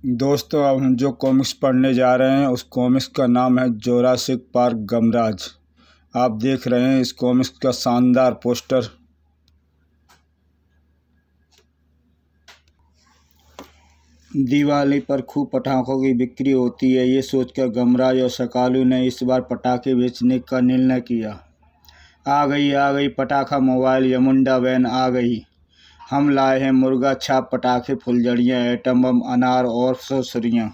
दोस्तों, अब हम जो कॉमिक्स पढ़ने जा रहे हैं उस कॉमिक्स का नाम है जोरासिक पार्क गमराज। आप देख रहे हैं इस कॉमिक्स का शानदार पोस्टर। दिवाली पर खूब पटाखों की बिक्री होती है, ये सोचकर गमराज और सकालू ने इस बार पटाखे बेचने का निर्णय किया। आ गई पटाखा मोबाइल यमुंडा वैन आ गई। हम लाए हैं मुर्गा छाप पटाखे, फुलझड़ियाँ, एटम बम, अनार और सुरसुरियाँ।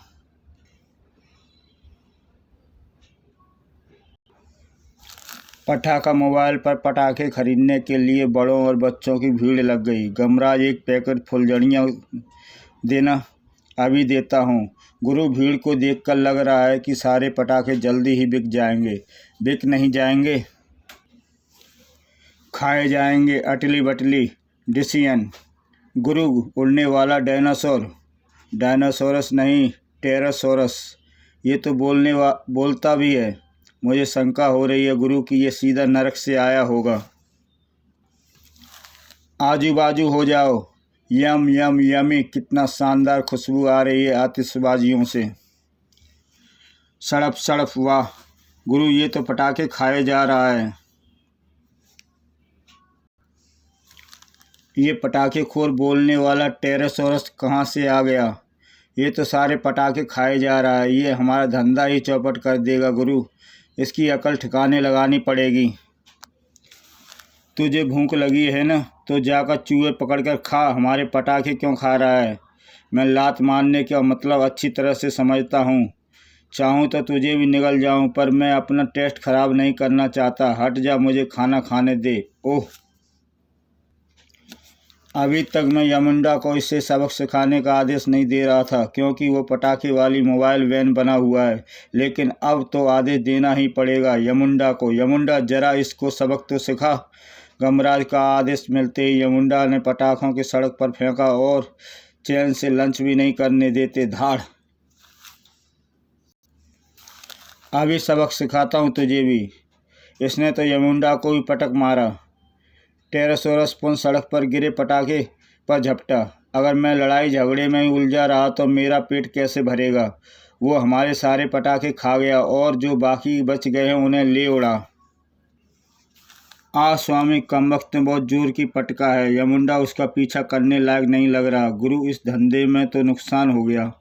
पटाखा मोबाइल पर पटाखे खरीदने के लिए बड़ों और बच्चों की भीड़ लग गई। गमराज, एक पैकेट फुलझड़ियाँ देना। अभी देता हूँ। गुरु, भीड़ को देखकर लग रहा है कि सारे पटाखे जल्दी ही बिक जाएंगे। बिक नहीं जाएंगे, खाए जाएंगे। अटली बटली डिसीजन। गुरु, उड़ने वाला डायनासोर। डायनासोरस नहीं, टेरासोरस। ये तो बोलता भी है। मुझे शंका हो रही है गुरु कि ये सीधा नरक से आया होगा। आजू बाजू हो जाओ। यम यम यमी, कितना शानदार खुशबू आ रही है आतिशबाजियों से। सड़प सड़प, वाह गुरु, ये तो पटाखे खाए जा रहा है। ये पटाखे खोर बोलने वाला टेरासोरस कहाँ से आ गया? ये तो सारे पटाखे खाए जा रहा है। ये हमारा धंधा ही चौपट कर देगा गुरु। इसकी अकल ठिकाने लगानी पड़ेगी। तुझे भूख लगी है ना, तो जाकर चूहे पकड़कर खा। हमारे पटाखे क्यों खा रहा है? मैं लात मारने का मतलब अच्छी तरह से समझता हूँ। चाहूँ तो तुझे भी निगल जाऊँ, पर मैं अपना टेस्ट खराब नहीं करना चाहता। हट जा, मुझे खाना खाने दे। ओह, अभी तक मैं यमुंडा को इससे सबक सिखाने का आदेश नहीं दे रहा था, क्योंकि वो पटाखे वाली मोबाइल वैन बना हुआ है। लेकिन अब तो आदेश देना ही पड़ेगा यमुंडा को। यमुंडा, जरा इसको सबक तो सिखा। गमराज का आदेश मिलते ही यमुंडा ने पटाखों की सड़क पर फेंका और चैन से लंच भी नहीं करने देते। धाड़, अभी सबक सिखाता हूँ तुझे भी। इसने तो यमुंडा को भी पटक मारा। टेरासोरस पुन सड़क पर गिरे पटाखे पर झपटा। अगर मैं लड़ाई झगड़े में ही उलझा रहा तो मेरा पेट कैसे भरेगा? वो हमारे सारे पटाखे खा गया और जो बाकी बच गए हैं उन्हें ले उड़ा। स्वामी, कमबख्त ने बहुत जोर की पटका है। यमुंडा उसका पीछा करने लायक नहीं लग रहा। गुरु, इस धंधे में तो नुकसान हो गया,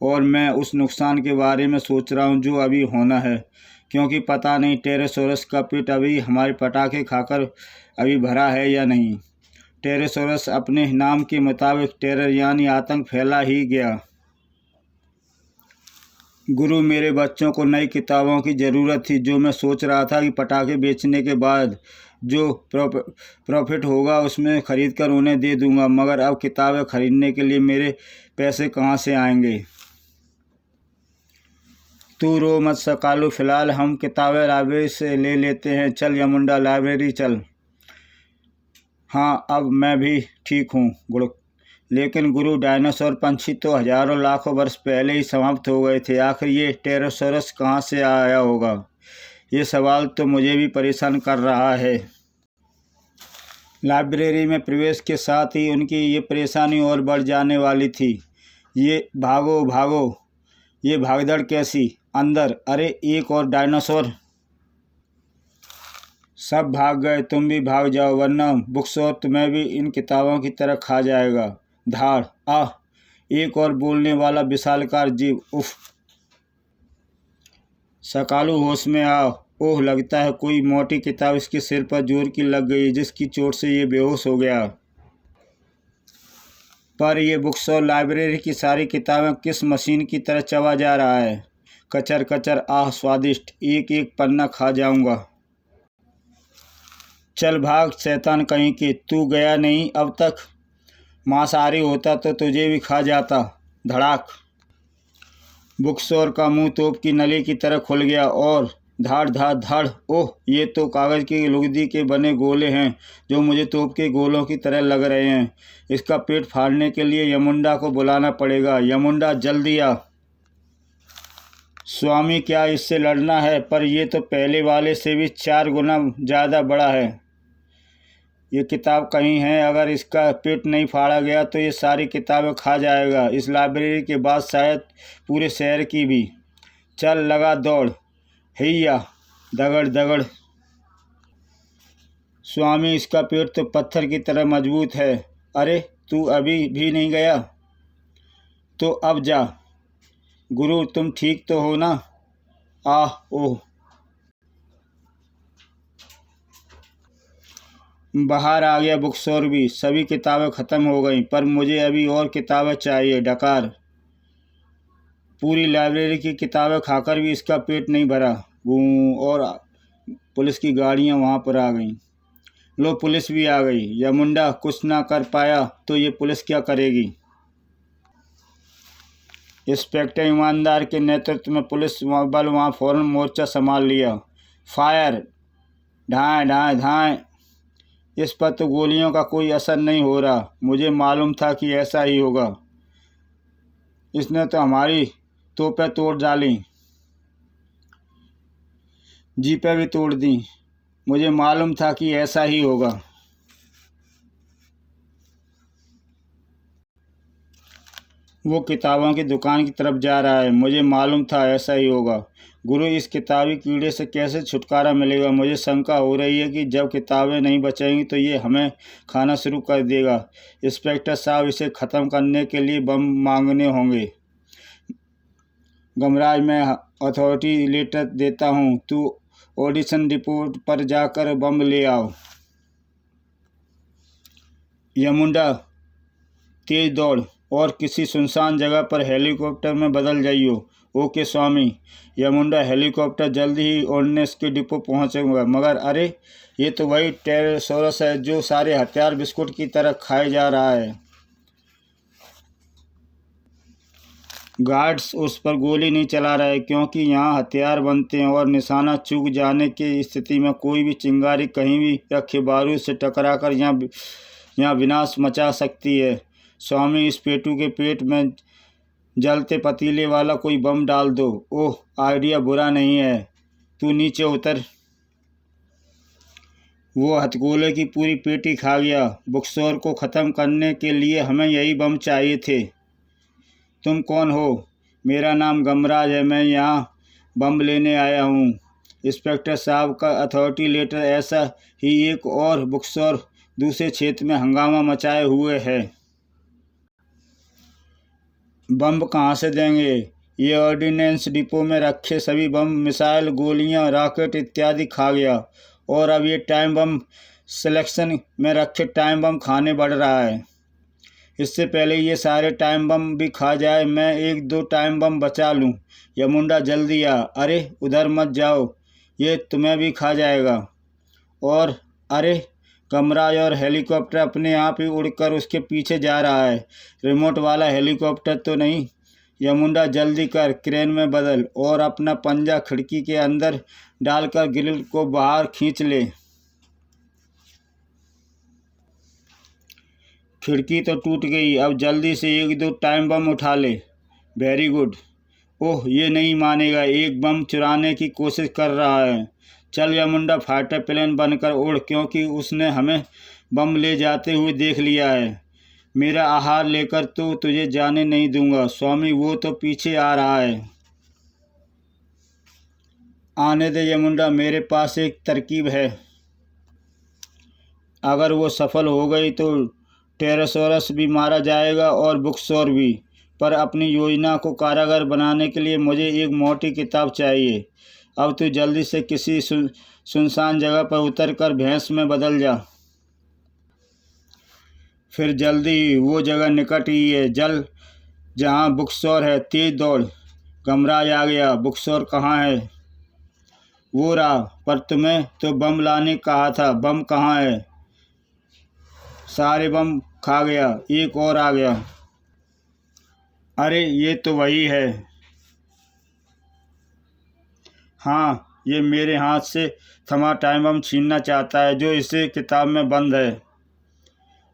और मैं उस नुकसान के बारे में सोच रहा हूँ जो अभी होना है, क्योंकि पता नहीं टेरासोरस का पेट अभी हमारे पटाखे खाकर अभी भरा है या नहीं। टेरासोरस अपने नाम के मुताबिक टेरर यानी आतंक फैला ही गया। गुरु, मेरे बच्चों को नई किताबों की ज़रूरत थी। जो मैं सोच रहा था कि पटाखे बेचने के बाद जो प्रॉफिट होगा उसमें खरीद कर उन्हें दे दूंगा, मगर अब किताबें खरीदने के लिए मेरे पैसे कहाँ से आएंगे? तू रो मत सकालू, फिलहाल हम किताबें लाइब्रेरी से ले लेते हैं। चल यमुंडा, लाइब्रेरी चल। हाँ, अब मैं भी ठीक हूँ गुरु। लेकिन गुरु, डायनासोर पंछी तो हजारों लाखों वर्ष पहले ही समाप्त हो गए थे। आखिर ये टेरासोरस कहाँ से आया होगा? ये सवाल तो मुझे भी परेशान कर रहा है। लाइब्रेरी में प्रवेश के साथ ही उनकी ये परेशानी और बढ़ जाने वाली थी। ये भागो भागो, ये भागदड़ कैसी? अंदर, अरे एक और डायनासोर। सब भाग गए, तुम भी भाग जाओ, वरना बुक्सोर तुम्हें भी इन किताबों की तरह खा जाएगा। धाड़, आह, एक और बोलने वाला विशालकार जीव। उफ। सकालू, होश में आओ। ओह, लगता है कोई मोटी किताब इसके सिर पर जोर की लग गई, जिसकी चोट से ये बेहोश हो गया। पर ये बुक्सोर लाइब्रेरी की सारी किताबें किस मशीन की तरह चबा जा रहा है। कचर कचर, आह स्वादिष्ट, एक एक पन्ना खा जाऊंगा। चल भाग शैतान कहीं के, तू गया नहीं अब तक। मांसाहारी होता तो तुझे भी खा जाता। धड़ाक, बुक्सोर का मुंह तोप की नली की तरह खुल गया और धाड़ धाड़ धाड़। ओह, ये तो कागज़ की लुगदी के बने गोले हैं जो मुझे तोप के गोलों की तरह लग रहे हैं। इसका पेट फाड़ने के लिए यमुंडा को बुलाना पड़ेगा। यमुंडा, जल्दी आ। स्वामी, क्या इससे लड़ना है? पर यह तो पहले वाले से भी 4 गुना ज़्यादा बड़ा है। ये किताब कहीं है, अगर इसका पेट नहीं फाड़ा गया तो ये सारी किताबें खा जाएगा, इस लाइब्रेरी के बाद शायद पूरे शहर की भी। चल लगा दौड़, हैया दगड़ दगड़। स्वामी, इसका पेट तो पत्थर की तरह मजबूत है। अरे तू अभी भी नहीं गया? तो अब जा। गुरु तुम ठीक तो हो ना? आह ओह। बाहर आ गया बुक स्टोर भी, सभी किताबें ख़त्म हो गई, पर मुझे अभी और किताबें चाहिए। डकार, पूरी लाइब्रेरी की किताबें खाकर भी इसका पेट नहीं भरा। और पुलिस की गाड़ियां वहां पर आ गईं। लो पुलिस भी आ गई। यह मुंडा कुछ ना कर पाया तो ये पुलिस क्या करेगी? इंस्पेक्टर ईमानदार के नेतृत्व में पुलिस बल वहाँ फौरन मोर्चा संभाल लिया। फायर, ढाएँ ढाएँ ढाएँ। इस पर तो गोलियों का कोई असर नहीं हो रहा। मुझे मालूम था कि ऐसा ही होगा। इसने तो हमारी तोपें तोड़ डाली, जीपें भी तोड़ दी। मुझे मालूम था कि ऐसा ही होगा। वो किताबों की दुकान की तरफ जा रहा है। मुझे मालूम था ऐसा ही होगा। गुरु, इस किताबी कीड़े से कैसे छुटकारा मिलेगा? मुझे शंका हो रही है कि जब किताबें नहीं बचेंगी तो ये हमें खाना शुरू कर देगा। इंस्पेक्टर साहब, इसे ख़त्म करने के लिए बम मांगने होंगे। गमराज, मैं अथॉरिटी लेटर देता हूँ, तू ऑडिशन रिपोर्ट पर जाकर बम ले आओ। यमुंडा, तेज दौड़ और किसी सुनसान जगह पर हेलीकॉप्टर में बदल जाइयो। ओके स्वामी। यमुंडा हेलीकॉप्टर जल्दी ही ऑर्डिनेंस के डिपो पहुंचेगा। मगर अरे, ये तो वही टेरोसोरस है जो सारे हथियार बिस्कुट की तरह खाए जा रहा है। गार्ड्स उस पर गोली नहीं चला रहे क्योंकि यहाँ हथियार बनते हैं और निशाना चूक जाने की स्थिति में कोई भी चिंगारी कहीं भी रखे बारूद से टकराकर यहाँ विनाश मचा सकती है। स्वामी, इस पेटू के पेट में जलते पतीले वाला कोई बम डाल दो। ओह, आइडिया बुरा नहीं है। तू नीचे उतर। वो हथगोले की पूरी पेटी खा गया। बुकस्टोर को ख़त्म करने के लिए हमें यही बम चाहिए थे। तुम कौन हो? मेरा नाम गमराज है। मैं यहाँ बम लेने आया हूँ। इंस्पेक्टर साहब का अथॉरिटी लेटर ऐसा ही एक और बुकस्टोर दूसरे क्षेत्र में हंगामा मचाए हुए है। बम कहाँ से देंगे? ये ऑर्डिनेंस डिपो में रखे सभी बम, मिसाइल, गोलियां, रॉकेट इत्यादि खा गया और अब ये टाइम बम सिलेक्शन में रखे टाइम बम खाने बढ़ रहा है। इससे पहले ये सारे टाइम बम भी खा जाए, मैं एक दो टाइम बम बचा लूँ। यमुंडा जल्दी आ। अरे उधर मत जाओ, ये तुम्हें भी खा जाएगा। और अरे, गमराज और हेलीकॉप्टर अपने आप ही उड़कर उसके पीछे जा रहा है। रिमोट वाला हेलीकॉप्टर तो नहीं? यमुंडा जल्दी कर, क्रेन में बदल और अपना पंजा खिड़की के अंदर डालकर ग्रिल को बाहर खींच ले। खिड़की तो टूट गई, अब जल्दी से एक दो टाइम बम उठा ले। Very good. ओह, ये नहीं मानेगा, एक बम चुराने की कोशिश कर रहा है। चल यमुंडा, फाइटर प्लेन बनकर उड़, क्योंकि उसने हमें बम ले जाते हुए देख लिया है। मेरा आहार लेकर तो तुझे जाने नहीं दूंगा। स्वामी, वो तो पीछे आ रहा है। आने दे यमुंडा, मेरे पास एक तरकीब है। अगर वो सफल हो गई तो टेरोसोरस भी मारा जाएगा और बुकस्टोर भी। पर अपनी योजना को कारागर बनाने के लिए मुझे एक मोटी किताब चाहिए। अब तू जल्दी से किसी सुनसान जगह पर उतरकर भैंस में बदल जा। फिर जल्दी, वो जगह निकट ही है, जल जहाँ बुकस्टोर है। तेज दौड़। गमराज आ गया। बुकस्टोर कहाँ है? वो रहा। पर तुम्हें तो बम लाने कहा था। बम कहाँ है? सारे बम खा गया, एक और आ गया। अरे ये तो वही है। हाँ, ये मेरे हाथ से थमा टाइम बम छीनना चाहता है जो इसे किताब में बंद है।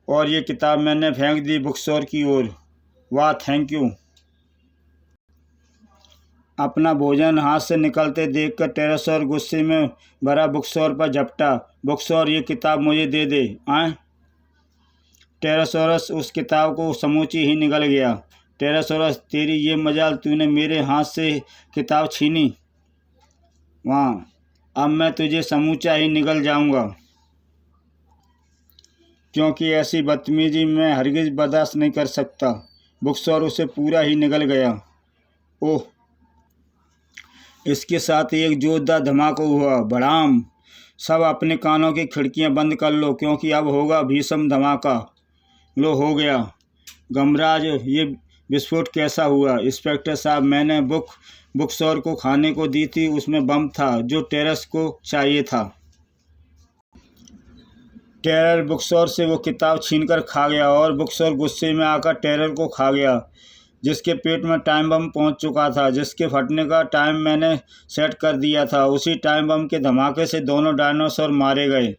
और ये किताब मैंने फेंक दी बुकस्टोर की ओर। वाह, थैंक यू। अपना भोजन हाथ से निकलते देखकर टेरासोर गुस्से में भरा बुकसोर पर झपटा। बुकसोर, ये किताब मुझे दे दे। आए। टेरासोरस उस किताब को समूची ही निगल गया। टेरासोरस, तेरी ये मजाल, तूने मेरे हाथ से किताब छीनी। वहाँ, अब मैं तुझे समूचा ही निगल जाऊंगा, क्योंकि ऐसी बदतमीजी मैं हरगिज बर्दाश्त नहीं कर सकता। बुकसोर उसे पूरा ही निगल गया। ओह! इसके साथ एक जोरदार धमाका हुआ। भड़ाम! सब अपने कानों की खिड़कियां बंद कर लो, क्योंकि अब होगा भीषण धमाका। लो, हो गया। गमराज, ये विस्फोट कैसा हुआ? इंस्पेक्टर साहब, मैंने बुकसोर को खाने को दी थी, उसमें बम था जो टेरस को चाहिए था। टेरर बुकसोर से वो किताब छीनकर खा गया और बुकसोर गुस्से में आकर टेरर को खा गया, जिसके पेट में टाइम बम पहुंच चुका था, जिसके फटने का टाइम मैंने सेट कर दिया था। उसी टाइम बम के धमाके से दोनों डायनासोर मारे गए।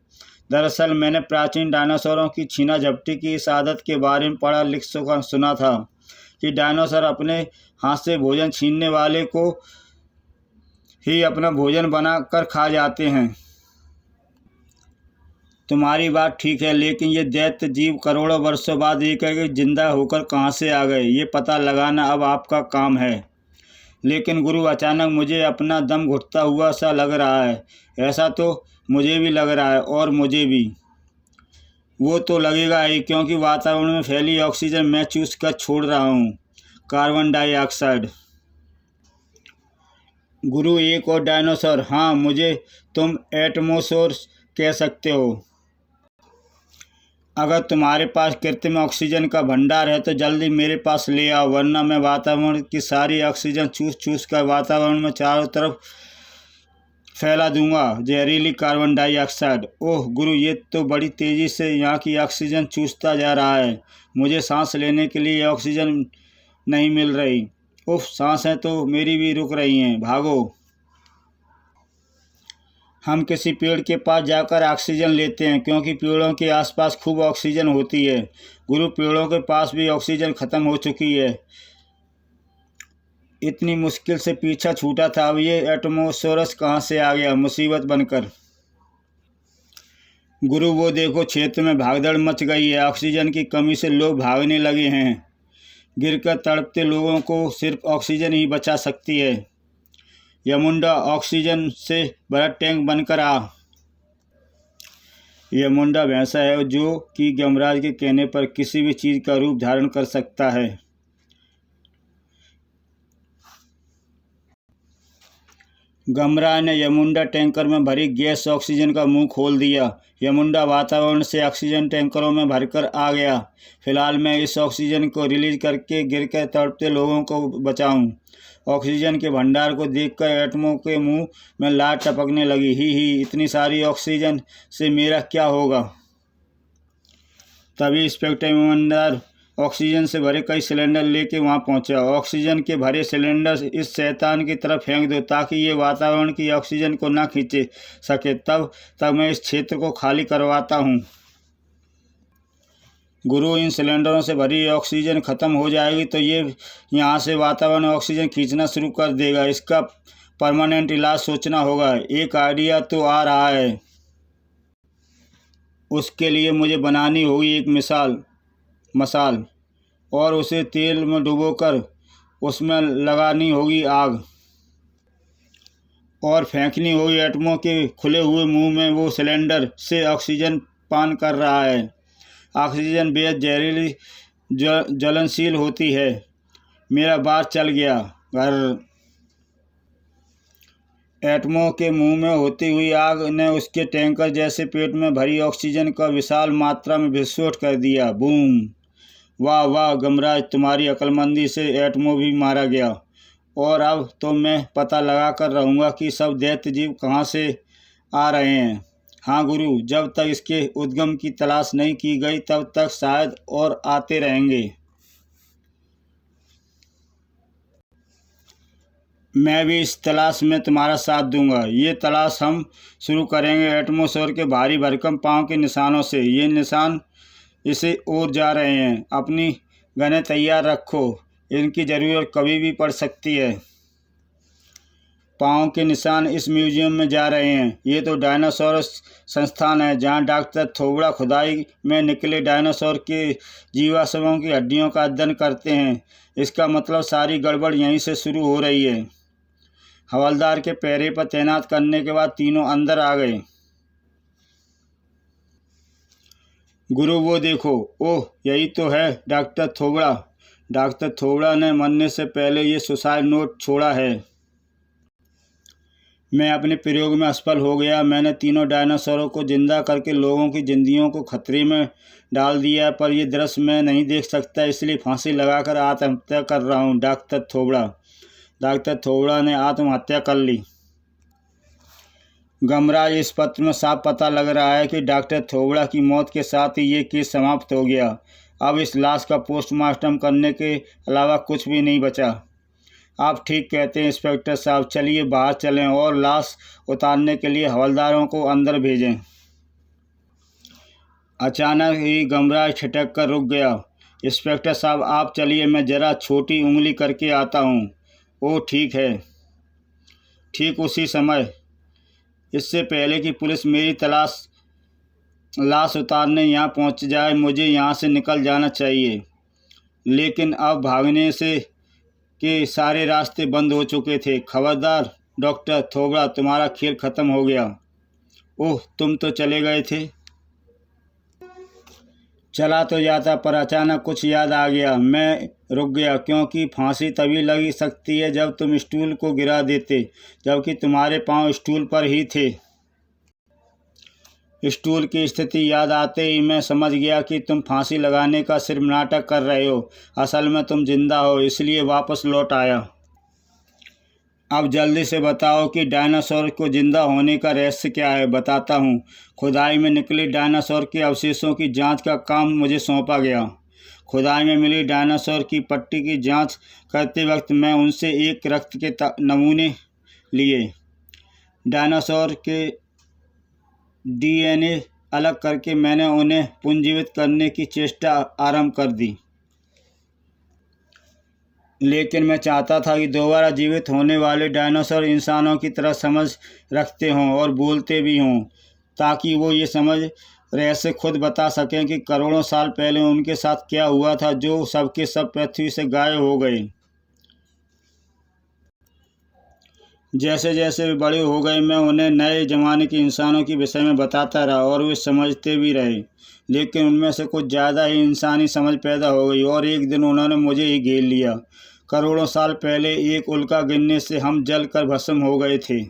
दरअसल मैंने प्राचीन डायनासोरों की छीना झपटी की इस आदत के बारे में पढ़ा लिख सुना था कि डायनासोर अपने हाथ से भोजन छीनने वाले को ही अपना भोजन बनाकर खा जाते हैं। तुम्हारी बात ठीक है, लेकिन ये दैत्य जीव करोड़ों वर्षों बाद एक जिंदा होकर कहाँ से आ गए, ये पता लगाना अब आपका काम है। लेकिन गुरु, अचानक मुझे अपना दम घुटता हुआ सा लग रहा है। ऐसा तो मुझे भी लग रहा है, और मुझे भी। वो तो लगेगा ही, क्योंकि वातावरण में फैली ऑक्सीजन मैं चूस कर छोड़ रहा हूँ, कार्बन डाइऑक्साइड। गुरु, एक और डायनासोर। हाँ, मुझे तुम एटमोसोर कह सकते हो। अगर तुम्हारे पास कृत्रिम ऑक्सीजन का भंडार है तो जल्दी मेरे पास ले आओ, वरना मैं वातावरण की सारी ऑक्सीजन चूस चूस कर वातावरण में चारों तरफ फैला दूंगा जहरीली कार्बन डाइऑक्साइड। ओह गुरु, ये तो बड़ी तेज़ी से यहाँ की ऑक्सीजन चूसता जा रहा है। मुझे सांस लेने के लिए ऑक्सीजन नहीं मिल रही। उफ, सांसें तो मेरी भी रुक रही हैं। भागो, हम किसी पेड़ के पास जाकर ऑक्सीजन लेते हैं, क्योंकि पेड़ों के आसपास खूब ऑक्सीजन होती है। गुरु, पेड़ों के पास भी ऑक्सीजन ख़त्म हो चुकी है। इतनी मुश्किल से पीछा छूटा था, अब ये एटमोसोरस कहाँ से आ गया मुसीबत बनकर। गुरु, वो देखो, क्षेत्र में भागदड़ मच गई है। ऑक्सीजन की कमी से लोग भागने लगे हैं। गिरकर तड़पते लोगों को सिर्फ ऑक्सीजन ही बचा सकती है। यमुंडा, ऑक्सीजन से भरा टैंक बनकर आ। यमुंडा भैंसा है जो कि गमराज के कहने पर किसी भी चीज़ का रूप धारण कर सकता है। गमराज ने यमुंडा टैंकर में भरी गैस ऑक्सीजन का मुंह खोल दिया। यमुंडा वातावरण से ऑक्सीजन टैंकरों में भरकर आ गया। फिलहाल मैं इस ऑक्सीजन को रिलीज करके गिरकर तड़पते लोगों को बचाऊं। ऑक्सीजन के भंडार को देखकर एटमों के मुंह में लाट टपकने लगी। ही, इतनी सारी ऑक्सीजन से मेरा क्या होगा। तभी इंस्पेक्टर ईमानदार ऑक्सीजन से भरे कई सिलेंडर लेके वहां पहुंचा। ऑक्सीजन के भरे सिलेंडर इस शैतान की तरफ फेंक दो, ताकि ये वातावरण की ऑक्सीजन को ना खींचे सके। तब तक मैं इस क्षेत्र को खाली करवाता हूँ। गुरु, इन सिलेंडरों से भरी ऑक्सीजन ख़त्म हो जाएगी तो ये यहाँ से वातावरण ऑक्सीजन खींचना शुरू कर देगा। इसका परमानेंट इलाज सोचना होगा। एक आइडिया तो आ रहा है। उसके लिए मुझे बनानी होगी एक मसाल, और उसे तेल में डुबोकर उसमें लगानी होगी आग, और फेंकनी होगी एटमों के खुले हुए मुंह में। वो सिलेंडर से ऑक्सीजन पान कर रहा है। ऑक्सीजन बेहद जहरीली ज्वलनशील होती है। मेरा बात चल गया। घर एटमों के मुंह में होती हुई आग ने उसके टैंकर जैसे पेट में भरी ऑक्सीजन का विशाल मात्रा में विस्फोट कर दिया। बूम! वाह वाह गमराज, तुम्हारी अक्लमंदी से एटमो भी मारा गया। और अब तो मैं पता लगा कर रहूँगा कि सब दैत्य जीव कहाँ से आ रहे हैं। हाँ गुरु, जब तक इसके उद्गम की तलाश नहीं की गई तब तक शायद और आते रहेंगे। मैं भी इस तलाश में तुम्हारा साथ दूंगा। ये तलाश हम शुरू करेंगे एटमोसफेयर के भारी भरकम पाँव के निशानों से। ये निशान इसे ओर जा रहे हैं। अपनी गनें तैयार रखो, इनकी ज़रूरत कभी भी पड़ सकती है। पाँव के निशान इस म्यूजियम में जा रहे हैं। ये तो डायनासोर संस्थान है जहाँ डॉक्टर थोबड़ा खुदाई में निकले डायनासोर के जीवाश्मों की हड्डियों का अध्ययन करते हैं। इसका मतलब सारी गड़बड़ यहीं से शुरू हो रही है। हवलदार के पहरे पर तैनात करने के बाद तीनों अंदर आ गए। गुरु वो देखो, ओह यही तो है डॉक्टर थोबड़ा। डॉक्टर थोबड़ा ने मरने से पहले ये सुसाइड नोट छोड़ा है। मैं अपने प्रयोग में असफल हो गया। मैंने तीनों डायनासोरों को जिंदा करके लोगों की जिंदगियों को खतरे में डाल दिया, पर यह दृश्य मैं नहीं देख सकता, इसलिए फांसी लगाकर आत्महत्या कर रहा हूँ। डॉक्टर थोबड़ा ने आत्महत्या कर ली। गमराज, इस पत्र में साफ पता लग रहा है कि डॉक्टर थोबड़ा की मौत के साथ ही ये केस समाप्त हो गया। अब इस लाश का पोस्टमार्टम करने के अलावा कुछ भी नहीं बचा। आप ठीक कहते हैं इंस्पेक्टर साहब, चलिए बाहर चलें और लाश उतारने के लिए हवलदारों को अंदर भेजें। अचानक ही गमराज छिटक कर रुक गया। इंस्पेक्टर साहब आप चलिए, मैं ज़रा छोटी उंगली करके आता हूँ। ओह ठीक है। ठीक उसी समय, इससे पहले कि पुलिस मेरी लाश उतारने यहाँ पहुँच जाए, मुझे यहाँ से निकल जाना चाहिए। लेकिन अब भागने से के सारे रास्ते बंद हो चुके थे। खबरदार डॉक्टर थोबड़ा, तुम्हारा खेल खत्म हो गया। ओह तुम तो चले गए थे। चला तो जाता, पर अचानक कुछ याद आ गया। मैं रुक गया क्योंकि फांसी तभी लग सकती है जब तुम स्टूल को गिरा देते, जबकि तुम्हारे पांव स्टूल पर ही थे। स्टूल की स्थिति याद आते ही मैं समझ गया कि तुम फांसी लगाने का सिर्फ नाटक कर रहे हो। असल में तुम जिंदा हो, इसलिए वापस लौट आया। अब जल्दी से बताओ कि डायनासोर को जिंदा होने का रहस्य क्या है। बताता हूँ। खुदाई में निकले डायनासोर के अवशेषों की जांच का काम मुझे सौंपा गया। खुदाई में मिली डायनासोर की पट्टी की जांच करते वक्त मैं उनसे एक रक्त के नमूने लिए। डायनासोर के डीएनए अलग करके मैंने उन्हें पुनर्जीवित करने की चेष्टा आरंभ कर दी। लेकिन मैं चाहता था कि दोबारा जीवित होने वाले डायनासोर इंसानों की तरह समझ रखते हों और बोलते भी हों, ताकि वो ये समझ रहस्य खुद बता सकें कि करोड़ों साल पहले उनके साथ क्या हुआ था, जो सबके सब पृथ्वी से गायब हो गए। जैसे जैसे वे बड़े हो गए, मैं उन्हें नए ज़माने के इंसानों के विषय में बताता रहा और वे समझते भी रहे। लेकिन उनमें से कुछ ज़्यादा ही इंसानी समझ पैदा हो गई और एक दिन उन्होंने मुझे ही घेर लिया। करोड़ों साल पहले एक उल्का गिरने से हम जल कर भस्म हो गए थे।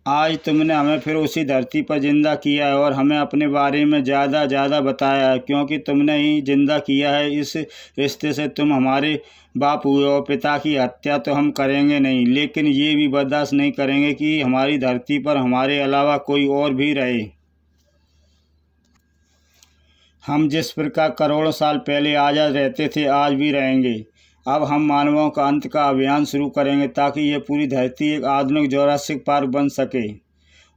आज तुमने हमें फिर उसी धरती पर जिंदा किया है और हमें अपने बारे में ज़्यादा बताया है, क्योंकि तुमने ही जिंदा किया है। इस रिश्ते से तुम हमारे बाप हुए और पिता की हत्या तो हम करेंगे नहीं, लेकिन ये भी बर्दाश्त नहीं करेंगे कि हमारी धरती पर हमारे अलावा कोई और भी रहे। हम जिस प्रकार करोड़ों साल पहले आज़ाद रहते थे, आज भी रहेंगे। अब हम मानवों का अंत का अभियान शुरू करेंगे ताकि यह पूरी धरती एक आधुनिक जुरासिक पार्क बन सके।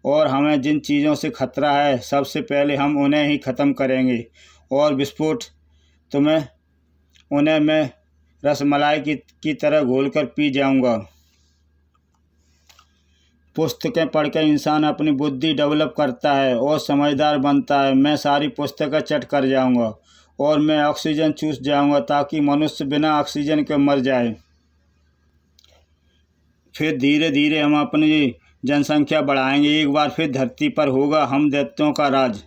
और हमें जिन चीज़ों से खतरा है, सबसे पहले हम उन्हें ही ख़त्म करेंगे। और विस्फोट उन्हें मैं रसमलाई की तरह घोलकर पी जाऊंगा। पुस्तकें पढ़कर इंसान अपनी बुद्धि डेवलप करता है और समझदार बनता है। मैं सारी पुस्तकें चट कर जाऊंगा और मैं ऑक्सीजन चूस जाऊंगा ताकि मनुष्य बिना ऑक्सीजन के मर जाए। फिर धीरे धीरे हम अपनी जनसंख्या बढ़ाएंगे। एक बार फिर धरती पर होगा हम दैत्यों का राज।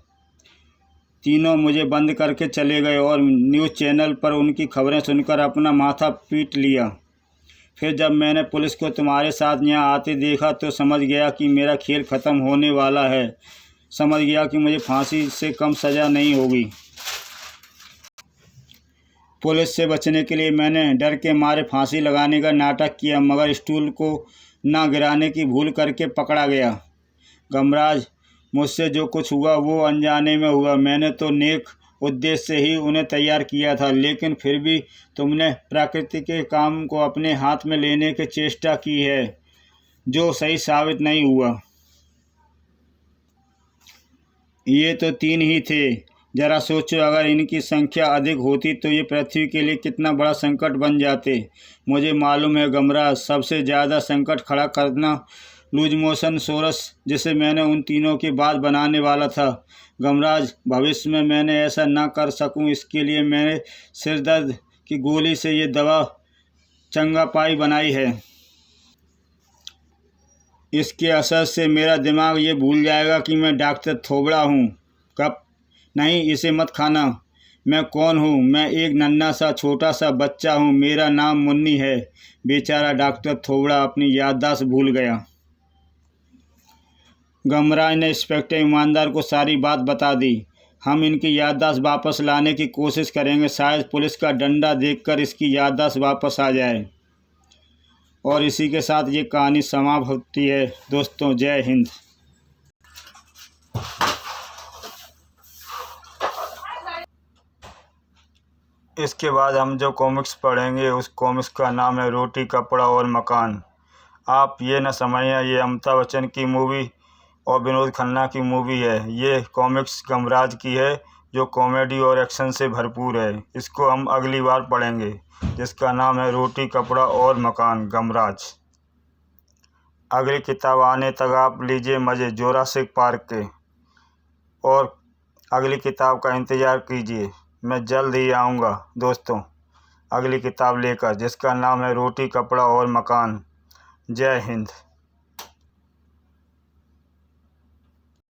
तीनों मुझे बंद करके चले गए और न्यूज़ चैनल पर उनकी खबरें सुनकर अपना माथा पीट लिया। फिर जब मैंने पुलिस को तुम्हारे साथ यहाँ आते देखा तो समझ गया कि मेरा खेल ख़त्म होने वाला है। समझ गया कि मुझे फांसी से कम सज़ा नहीं होगी। पुलिस से बचने के लिए मैंने डर के मारे फांसी लगाने का नाटक किया, मगर स्टूल को ना गिराने की भूल करके पकड़ा गया। गमराज, मुझसे जो कुछ हुआ वो अनजाने में हुआ। मैंने तो नेक उद्देश्य से ही उन्हें तैयार किया था, लेकिन फिर भी तुमने प्रकृति के काम को अपने हाथ में लेने की चेष्टा की है, जो सही साबित नहीं हुआ। ये तो तीन ही थे, ज़रा सोचो, अगर इनकी संख्या अधिक होती तो ये पृथ्वी के लिए कितना बड़ा संकट बन जाते। मुझे मालूम है गमराज, सबसे ज़्यादा संकट खड़ा करना लूज मोशन सोरस, जिसे मैंने उन तीनों के बाद बनाने वाला था। गमराज, भविष्य में मैंने ऐसा ना कर सकूं, इसके लिए मैंने सिरदर्द की गोली से ये दवा चंगापाई बनाई है। इसके असर से मेरा दिमाग ये भूल जाएगा कि मैं डॉक्टर थोबड़ा हूँ। कब नहीं, इसे मत खाना। मैं कौन हूँ? मैं एक नन्हा सा छोटा सा बच्चा हूँ, मेरा नाम मुन्नी है। बेचारा डॉक्टर थोबड़ा अपनी याददाश्त भूल गया। गमराज ने इंस्पेक्टर ईमानदार को सारी बात बता दी। हम इनकी याददाश्त वापस लाने की कोशिश करेंगे, शायद पुलिस का डंडा देखकर इसकी याददाश्त वापस आ जाए। और इसी के साथ ये कहानी समाप्त होती है। दोस्तों, जय हिंद। इसके बाद हम जो कॉमिक्स पढ़ेंगे उस कॉमिक्स का नाम है रोटी कपड़ा और मकान। आप ये न समझिए ये अमिताभ बच्चन की मूवी और विनोद खन्ना की मूवी है। ये कॉमिक्स गमराज की है जो कॉमेडी और एक्शन से भरपूर है। इसको हम अगली बार पढ़ेंगे, जिसका नाम है रोटी कपड़ा और मकान, गमराज। अगली किताब आने तक आप लीजिए मज़े जोरासिक पार्क के, और अगली किताब का इंतज़ार कीजिए। मैं जल्द ही आऊँगा दोस्तों अगली किताब लेकर, जिसका नाम है रोटी कपड़ा और मकान। जय हिंद।